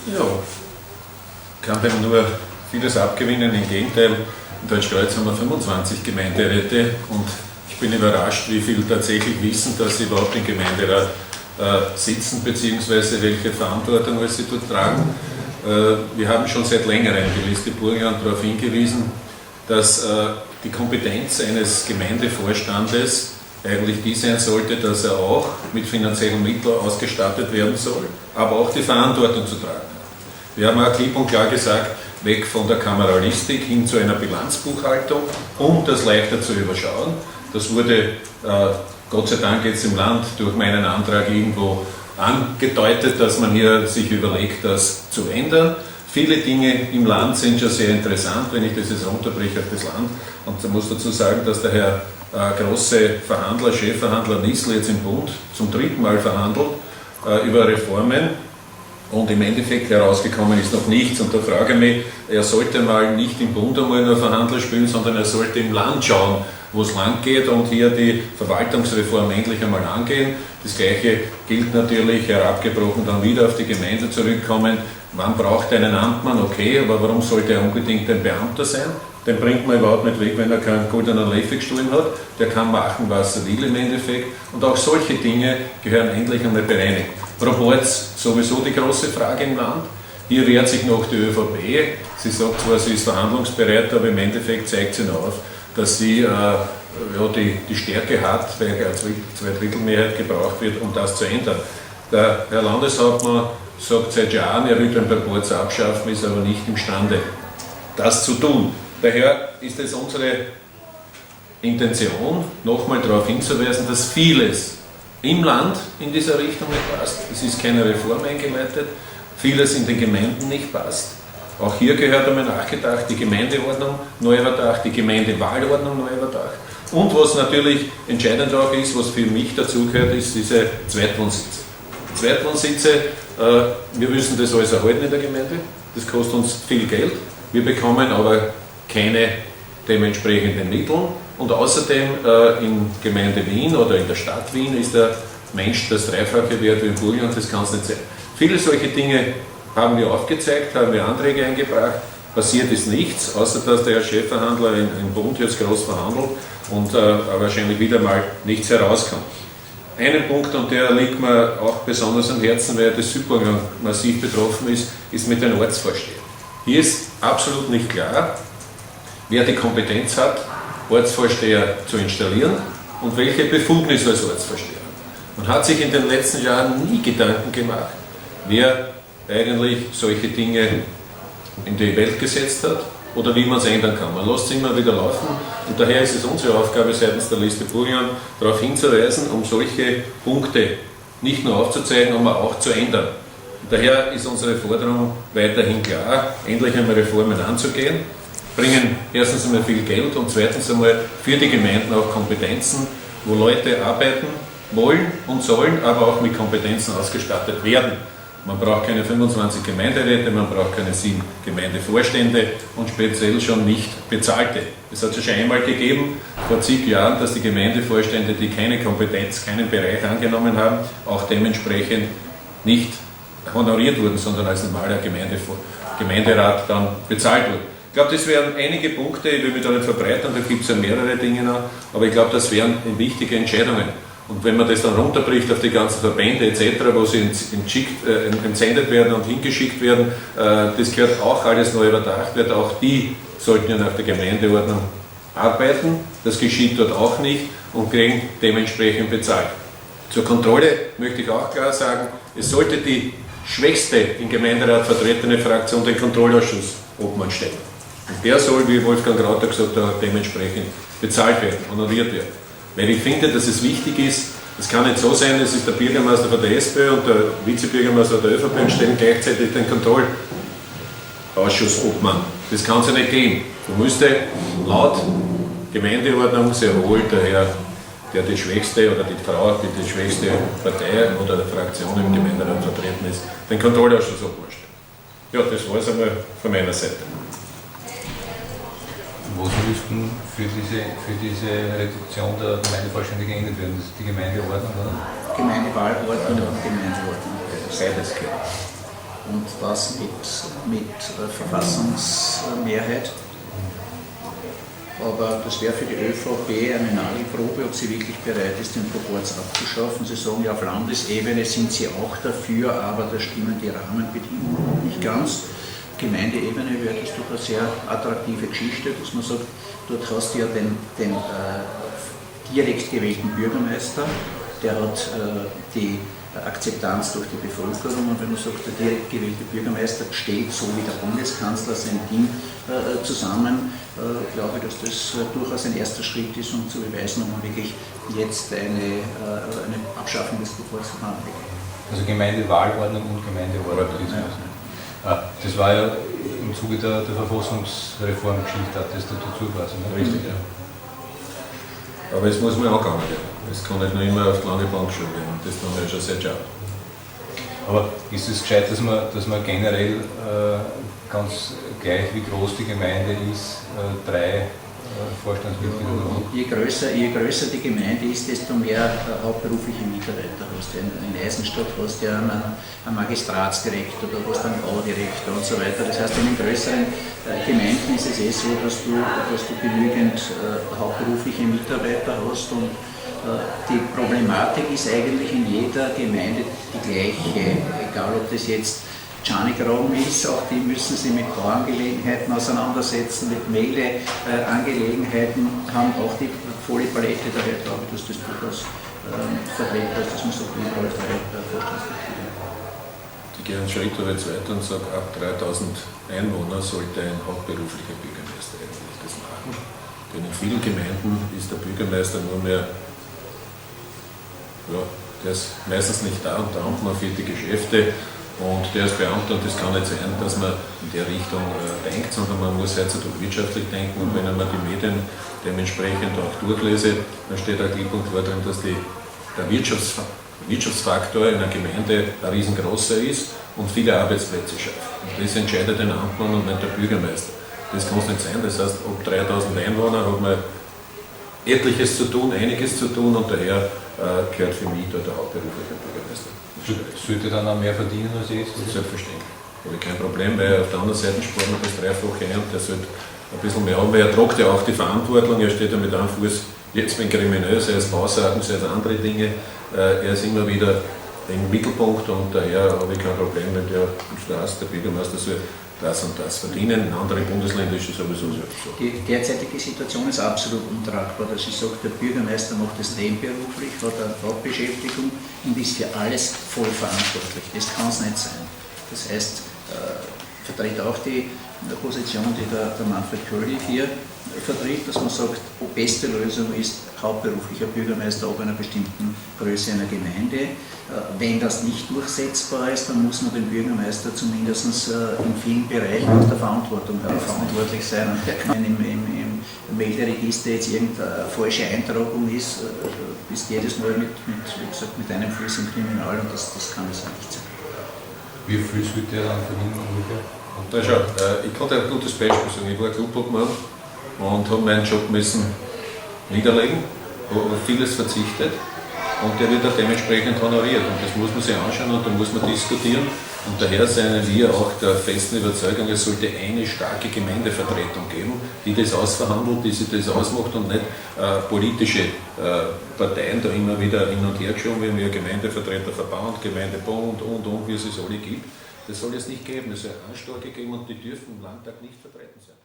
Ja, kann dem nur vieles abgewinnen. Im Gegenteil, in Deutschkreuz haben wir 25 Gemeinderäte und ich bin überrascht, wie viele tatsächlich wissen, dass sie überhaupt im Gemeinderat sitzen, beziehungsweise welche Verantwortung sie dort tragen. Wir haben schon seit längerem die Liste Burgenland darauf hingewiesen, dass die Kompetenz eines Gemeindevorstandes eigentlich die sein sollte, dass er auch mit finanziellen Mitteln ausgestattet werden soll, aber auch die Verantwortung zu tragen hat. Wir haben auch klipp und klar gesagt, weg von der Kameralistik hin zu einer Bilanzbuchhaltung, um das leichter zu überschauen. Das wurde Gott sei Dank jetzt im Land durch meinen Antrag irgendwo angedeutet, dass man hier sich überlegt, das zu ändern. Viele Dinge im Land sind schon sehr interessant, wenn ich das jetzt runterbreche auf das Land. Und ich muss dazu sagen, dass der Herr große Verhandler, Chefverhandler Nissl jetzt im Bund zum 3. Mal verhandelt über Reformen und im Endeffekt herausgekommen ist noch nichts. Und da frage ich mich, er sollte mal nicht im Bund einmal nur Verhandler spielen, sondern er sollte im Land schauen, wo es lang geht und hier die Verwaltungsreform endlich einmal angehen. Das Gleiche gilt natürlich, herabgebrochen dann wieder auf die Gemeinde zurückkommen. Man braucht einen Amtmann, okay, aber warum sollte er unbedingt ein Beamter sein? Den bringt man überhaupt nicht weg, wenn er keinen goldenen Löffel gestohlen hat. Der kann machen, was er will im Endeffekt. Und auch solche Dinge gehören endlich einmal bereinigt. Proporz, sowieso die große Frage im Land. Hier wehrt sich noch die ÖVP. Sie sagt zwar, sie ist verhandlungsbereit, aber im Endeffekt zeigt sie noch auf, dass sie die Stärke hat, weil eine Zweidrittelmehrheit gebraucht wird, um das zu ändern. Der Herr Landeshauptmann sagt seit Jahren, er will den Proporz abschaffen, ist aber nicht imstande, das zu tun. Daher ist es unsere Intention, nochmal darauf hinzuweisen, dass vieles im Land in dieser Richtung nicht passt. Es ist keine Reform eingeleitet, vieles in den Gemeinden nicht passt. Auch hier gehört einmal nachgedacht, die Gemeindeordnung neu überdacht, die Gemeindewahlordnung neu überdacht. Und was natürlich entscheidend auch ist, was für mich dazugehört, ist diese Zweitwohnsitze. Zweitwohnsitze, wir müssen das alles erhalten in der Gemeinde, das kostet uns viel Geld, wir bekommen aber keine dementsprechenden Mittel und außerdem in Gemeinde Wien oder in der Stadt Wien ist der Mensch das Dreifache wert wie in Burgenland, das kann es nicht sein. Viele solche Dinge haben wir aufgezeigt, haben wir Anträge eingebracht, passiert ist nichts, außer dass der Herr Chefverhandler im Bund jetzt groß verhandelt und wahrscheinlich wieder mal nichts herauskommt. Einen Punkt, und der liegt mir auch besonders am Herzen, weil das Südburgenland massiv betroffen ist, ist mit den Ortsvorstehern. Hier ist absolut nicht klar, wer die Kompetenz hat, Ortsvorsteher zu installieren und welche Befugnis als Ortsvorsteher. Man hat sich in den letzten Jahren nie Gedanken gemacht, wer eigentlich solche Dinge in die Welt gesetzt hat oder wie man es ändern kann. Man lässt es immer wieder laufen und daher ist es unsere Aufgabe seitens der Liste Burgenland darauf hinzuweisen, um solche Punkte nicht nur aufzuzeigen, sondern auch zu ändern. Daher ist unsere Forderung weiterhin klar, endlich einmal Reformen anzugehen, bringen erstens einmal viel Geld und zweitens einmal für die Gemeinden auch Kompetenzen, wo Leute arbeiten wollen und sollen, aber auch mit Kompetenzen ausgestattet werden. Man braucht keine 25 Gemeinderäte, man braucht keine 7 Gemeindevorstände und speziell schon nicht bezahlte. Es hat es schon einmal gegeben, vor zig Jahren, dass die Gemeindevorstände, die keine Kompetenz, keinen Bereich angenommen haben, auch dementsprechend nicht honoriert wurden, sondern als normaler Gemeinderat dann bezahlt wurden. Ich glaube, das wären einige Punkte, ich will mich da nicht verbreitern, da gibt es ja mehrere Dinge noch, aber ich glaube, das wären wichtige Entscheidungen. Und wenn man das dann runterbricht auf die ganzen Verbände etc., wo sie entsendet werden und hingeschickt werden, das gehört auch alles neu überdacht wird, auch die sollten ja nach der Gemeindeordnung arbeiten, das geschieht dort auch nicht und kriegen dementsprechend bezahlt. Zur Kontrolle möchte ich auch klar sagen, es sollte die schwächste im Gemeinderat vertretene Fraktion den Kontrollausschuss Obmann stellen. Und der soll, wie Wolfgang Rauter gesagt hat, dementsprechend bezahlt werden, honoriert werden. Weil ich finde, dass es wichtig ist, es kann nicht so sein, es ist der Bürgermeister von der SPÖ und der Vizebürgermeister der ÖVP und stellen gleichzeitig den Kontrollausschuss Obmann. Das kann es ja nicht gehen. Du müsste laut Gemeindeordnung sehr wohl der Herr, der die schwächste oder die Frau, die die schwächste Partei oder Fraktion im Gemeinderat vertreten ist, den Kontrollausschuss Obmann stellen. Ja, das war es einmal von meiner Seite. Was müssten für diese Reduktion der Gemeindevorstände geändert werden? Das ist die Gemeindeordnung, oder? Gemeindewahlordnung und Gemeindeordnung. Beides geht. und das mit Verfassungsmehrheit. Aber das wäre für die ÖVP eine Nagelprobe, ob sie wirklich bereit ist, den Proporz abzuschaffen. Sie sagen ja, auf Landesebene sind sie auch dafür, aber da stimmen die Rahmenbedingungen nicht ganz. Gemeindeebene wäre das doch eine sehr attraktive Geschichte, dass man sagt, dort hast du ja den direkt gewählten Bürgermeister, der hat die Akzeptanz durch die Bevölkerung, und wenn man sagt, der direkt gewählte Bürgermeister stellt so wie der Bundeskanzler sein Team zusammen, glaube ich, dass das durchaus ein erster Schritt ist, um zu beweisen, ob man wirklich jetzt eine Abschaffung des Proporz verhandelt. Also Gemeindewahlordnung und Gemeindeordnung. Das war ja im Zuge der Verfassungsreformgeschichte, das dazu quasi. Ne? Richtig, ja. Aber es muss mal angegangen werden. Es kann nicht nur immer auf die lange Bank geschoben werden. Das tun wir ja schon seit Jahren. Aber ist es gescheit, dass man generell ganz gleich wie groß die Gemeinde ist, 3 Vorstandsmitglieder hat? Je größer die Gemeinde ist, desto mehr hauptberufliche Mitarbeiter hast du. In Eisenstadt hast du ja einen Magistratsdirektor, da hast du einen Baudirektor und so weiter. Das heißt, in den größeren Gemeinden ist es so, dass du genügend hauptberufliche Mitarbeiter hast, und die Problematik ist eigentlich in jeder Gemeinde die gleiche, egal ob das jetzt Schanigraben ist, auch die müssen sich mit Bauangelegenheiten auseinandersetzen, mit Meldeangelegenheiten, haben auch die volle Palette. Daher glaube ich, dass das durchaus vertretbar ist, dass man sagt, überall 3 Vorstandsmitglieder. Ich gehe einen Schritt oder jetzt weiter und sage, ab 3000 Einwohner sollte ein hauptberuflicher Bürgermeister eigentlich das machen. Denn in vielen Gemeinden ist der Bürgermeister nur mehr, ja, der ist meistens nicht da und der Amtmann führt die Geschäfte. Und der ist Beamter, und das kann nicht sein, dass man in der Richtung denkt, sondern man muss heutzutage wirtschaftlich denken. Und wenn ich mir die Medien dementsprechend auch durchlese, dann steht auch klipp und klar drin, dass der Wirtschaftsfaktor in einer Gemeinde ein riesengroßer ist und viele Arbeitsplätze schafft. Und das entscheidet ein Amtmann und nicht der Bürgermeister. Das kann es nicht sein. Das heißt, ob 3000 Einwohner hat man etliches zu tun, einiges zu tun, und daher gehört für mich da der hauptberufliche Bürgermeister. Sollte dann auch mehr verdienen als jetzt? Selbstverständlich. Habe ich kein Problem, weil auf der anderen Seite spart man das Dreifache ein, und der sollte ein bisschen mehr haben, weil er tragt ja auch die Verantwortung, er steht ja mit einem Fuß jetzt beim Kriminell, sei es Bausachen, sei es andere Dinge, er ist immer wieder im Mittelpunkt, und daher habe ich kein Problem, wenn der Bürgermeister soll das und das verdienen. In anderen Bundesländern ist es sowieso so. Die derzeitige Situation ist absolut untragbar, dass ich sage, der Bürgermeister macht das nebenberuflich, hat eine Hauptbeschäftigung und ist für alles voll verantwortlich. Das kann es nicht sein. Das heißt, vertritt auch die Position, die der Manfred Köhli hier vertritt, dass man sagt, die beste Lösung ist hauptberuflicher Bürgermeister ab einer bestimmten Größe einer Gemeinde. Wenn das nicht durchsetzbar ist, dann muss man den Bürgermeister zumindest in vielen Bereichen aus der Verantwortung verantwortlich sein. Und der kann im Melderegister jetzt irgendeine falsche Eintragung ist, bist jedes Mal mit einem Fuß im Kriminal, und das kann es ja nicht sein. Wie viel sollte er dann verdienen ungefähr? Und da schau, ich kann dir ein gutes Beispiel sagen. Ich war Clubobmann und habe meinen Job müssen niederlegen, habe auf vieles verzichtet, und der wird auch dementsprechend honoriert. Und das muss man sich anschauen, und da muss man diskutieren. Und daher seien wir auch der festen Überzeugung, es sollte eine starke Gemeindevertretung geben, die das ausverhandelt, die sich das ausmacht, und nicht politische Parteien da immer wieder hin und her geschoben werden, wie ein Gemeindevertreterverband, Gemeindebund und wie es alle gibt. Das soll es nicht geben. Es soll eine starke geben, und die dürfen im Landtag nicht vertreten sein.